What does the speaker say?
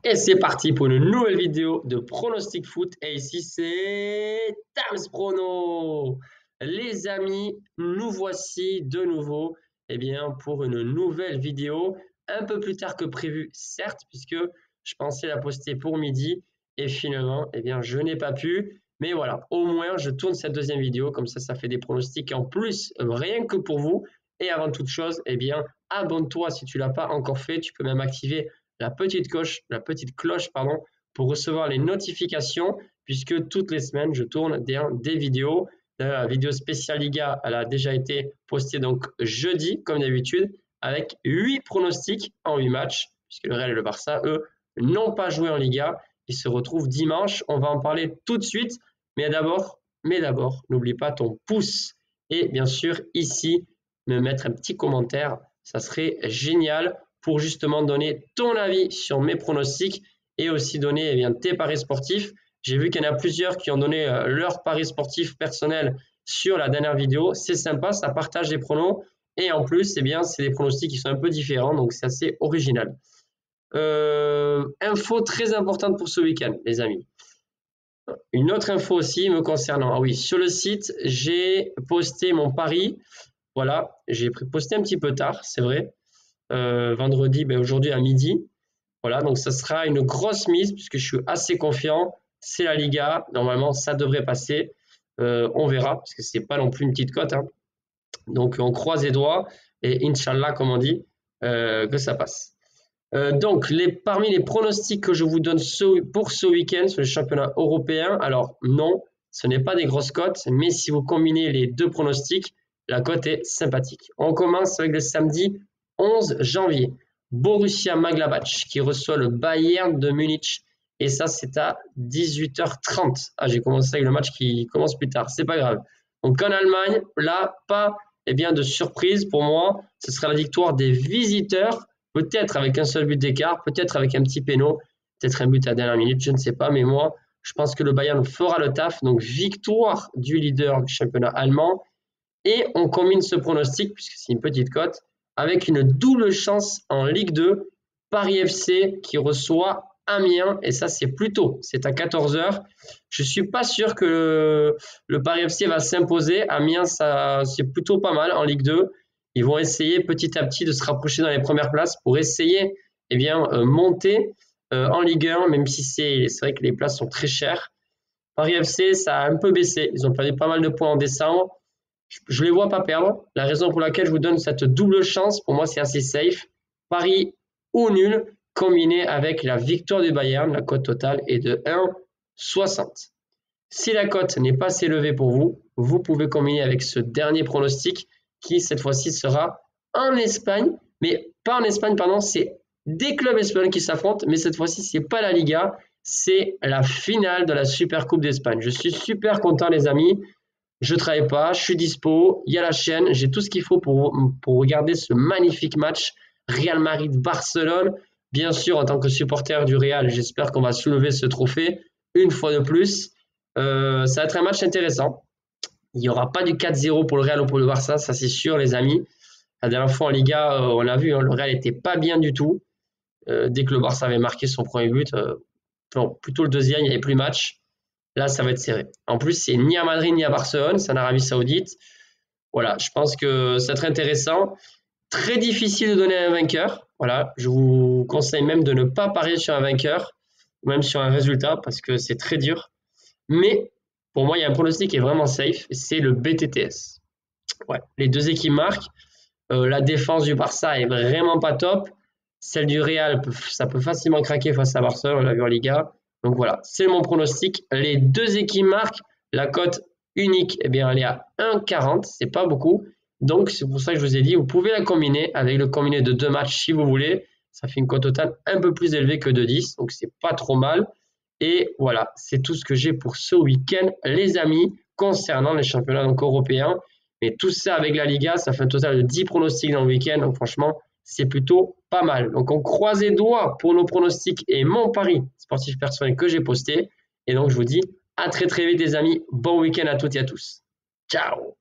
Et c'est parti pour une nouvelle vidéo de pronostic foot. Et ici, c'est Tams Prono. Les amis, nous voici de nouveau pour une nouvelle vidéo. Un peu plus tard que prévu, certes, puisque je pensais la poster pour midi. Et finalement, je n'ai pas pu. Mais voilà, au moins, je tourne cette deuxième vidéo. Comme ça fait des pronostics en plus, rien que pour vous. Et avant toute chose, abonne-toi si tu ne l'as pas encore fait. Tu peux même activer la petite cloche pour recevoir les notifications, puisque toutes les semaines, je tourne des vidéos. La vidéo spéciale Liga, elle a déjà été postée donc jeudi, comme d'habitude, avec 8 pronostics en 8 matchs, puisque le Real et le Barça, eux, n'ont pas joué en Liga. Ils se retrouvent dimanche. On va en parler tout de suite. Mais d'abord, n'oublie pas ton pouce. Et bien sûr, ici, me mettre un petit commentaire. Ça serait génial pour justement donner ton avis sur mes pronostics et aussi donner tes paris sportifs. J'ai vu qu'il y en a plusieurs qui ont donné leurs paris sportifs personnels sur la dernière vidéo. C'est sympa, ça partage les pronos. Et en plus, c'est des pronostics qui sont un peu différents, donc c'est assez original. Info très importante pour ce week-end, les amis. Une autre info aussi me concernant. Ah oui, sur le site, j'ai posté mon pari. Voilà, j'ai posté un petit peu tard, c'est vrai. Vendredi, aujourd'hui à midi. Voilà, donc ça sera une grosse mise puisque je suis assez confiant. C'est la Liga, normalement ça devrait passer. On verra parce que c'est pas non plus une petite cote. Hein. Donc on croise les doigts et Inch'Allah, comme on dit, que ça passe. Donc parmi les pronostics que je vous donne pour ce week-end sur le championnat européen, alors non, ce n'est pas des grosses cotes, mais si vous combinez les deux pronostics, la cote est sympathique. On commence avec le samedi 11 janvier. Borussia Mönchengladbach qui reçoit le Bayern de Munich. Et ça, c'est à 18h30. Ah, j'ai commencé avec le match qui commence plus tard. C'est pas grave. Donc en Allemagne, là, pas de surprise pour moi. Ce sera la victoire des visiteurs. Peut-être avec un seul but d'écart, peut-être avec un petit péno, peut-être un but à la dernière minute, je ne sais pas. Mais moi, je pense que le Bayern fera le taf. Donc victoire du leader du championnat allemand. Et on combine ce pronostic, puisque c'est une petite cote, avec une double chance en Ligue 2, Paris FC qui reçoit Amiens, et ça c'est plus tôt, c'est à 14h. Je ne suis pas sûr que le Paris FC va s'imposer. Amiens, c'est plutôt pas mal en Ligue 2. Ils vont essayer petit à petit de se rapprocher dans les premières places pour essayer monter en Ligue 1, même si c'est vrai que les places sont très chères. Paris FC, ça a un peu baissé. Ils ont perdu pas mal de points en décembre. Je ne les vois pas perdre. La raison pour laquelle je vous donne cette double chance, pour moi, c'est assez safe. Paris ou nul, combiné avec la victoire du Bayern, la cote totale est de 1,60. Si la cote n'est pas assez élevée pour vous, vous pouvez combiner avec ce dernier pronostic qui, cette fois-ci, sera en Espagne. Mais pas en Espagne, pardon, c'est des clubs espagnols qui s'affrontent. Mais cette fois-ci, ce n'est pas la Liga, c'est la finale de la Super Coupe d'Espagne. Je suis super content, les amis. Je ne travaille pas, je suis dispo, il y a la chaîne, j'ai tout ce qu'il faut pour regarder ce magnifique match Real Madrid-Barcelone. Bien sûr, en tant que supporter du Real, j'espère qu'on va soulever ce trophée une fois de plus. Ça va être un match intéressant. Il n'y aura pas du 4-0 pour le Real ou pour le Barça, ça c'est sûr les amis. La dernière fois en Liga, on l'a vu, le Real n'était pas bien du tout. Dès que le Barça avait marqué son premier but, plutôt le deuxième, il n'y avait plus match. Là, ça va être serré. En plus, c'est ni à Madrid ni à Barcelone, c'est en Arabie Saoudite. Voilà, je pense que ça va être intéressant. Très difficile de donner un vainqueur. Voilà, je vous conseille même de ne pas parier sur un vainqueur, ou même sur un résultat, parce que c'est très dur. Mais pour moi, il y a un pronostic qui est vraiment safe, c'est le BTTS. Ouais, les deux équipes marquent. La défense du Barça est vraiment pas top. Celle du Real, ça peut facilement craquer face à Barcelone, on l'a vu en Liga. Donc voilà, c'est mon pronostic. Les deux équipes marquent. La cote unique, elle est à 1,40. C'est pas beaucoup. Donc c'est pour ça que je vous ai dit, vous pouvez la combiner avec le combiné de deux matchs si vous voulez. Ça fait une cote totale un peu plus élevée que de 10. Donc c'est pas trop mal. Et voilà, c'est tout ce que j'ai pour ce week-end, les amis, concernant les championnats européens. Mais tout ça avec la Liga, ça fait un total de 10 pronostics dans le week-end. Donc franchement, c'est plutôt pas mal. Donc on croise les doigts pour nos pronostics et mon pari sportif personnel que j'ai posté. Et donc je vous dis à très très vite les amis. Bon week-end à toutes et à tous. Ciao.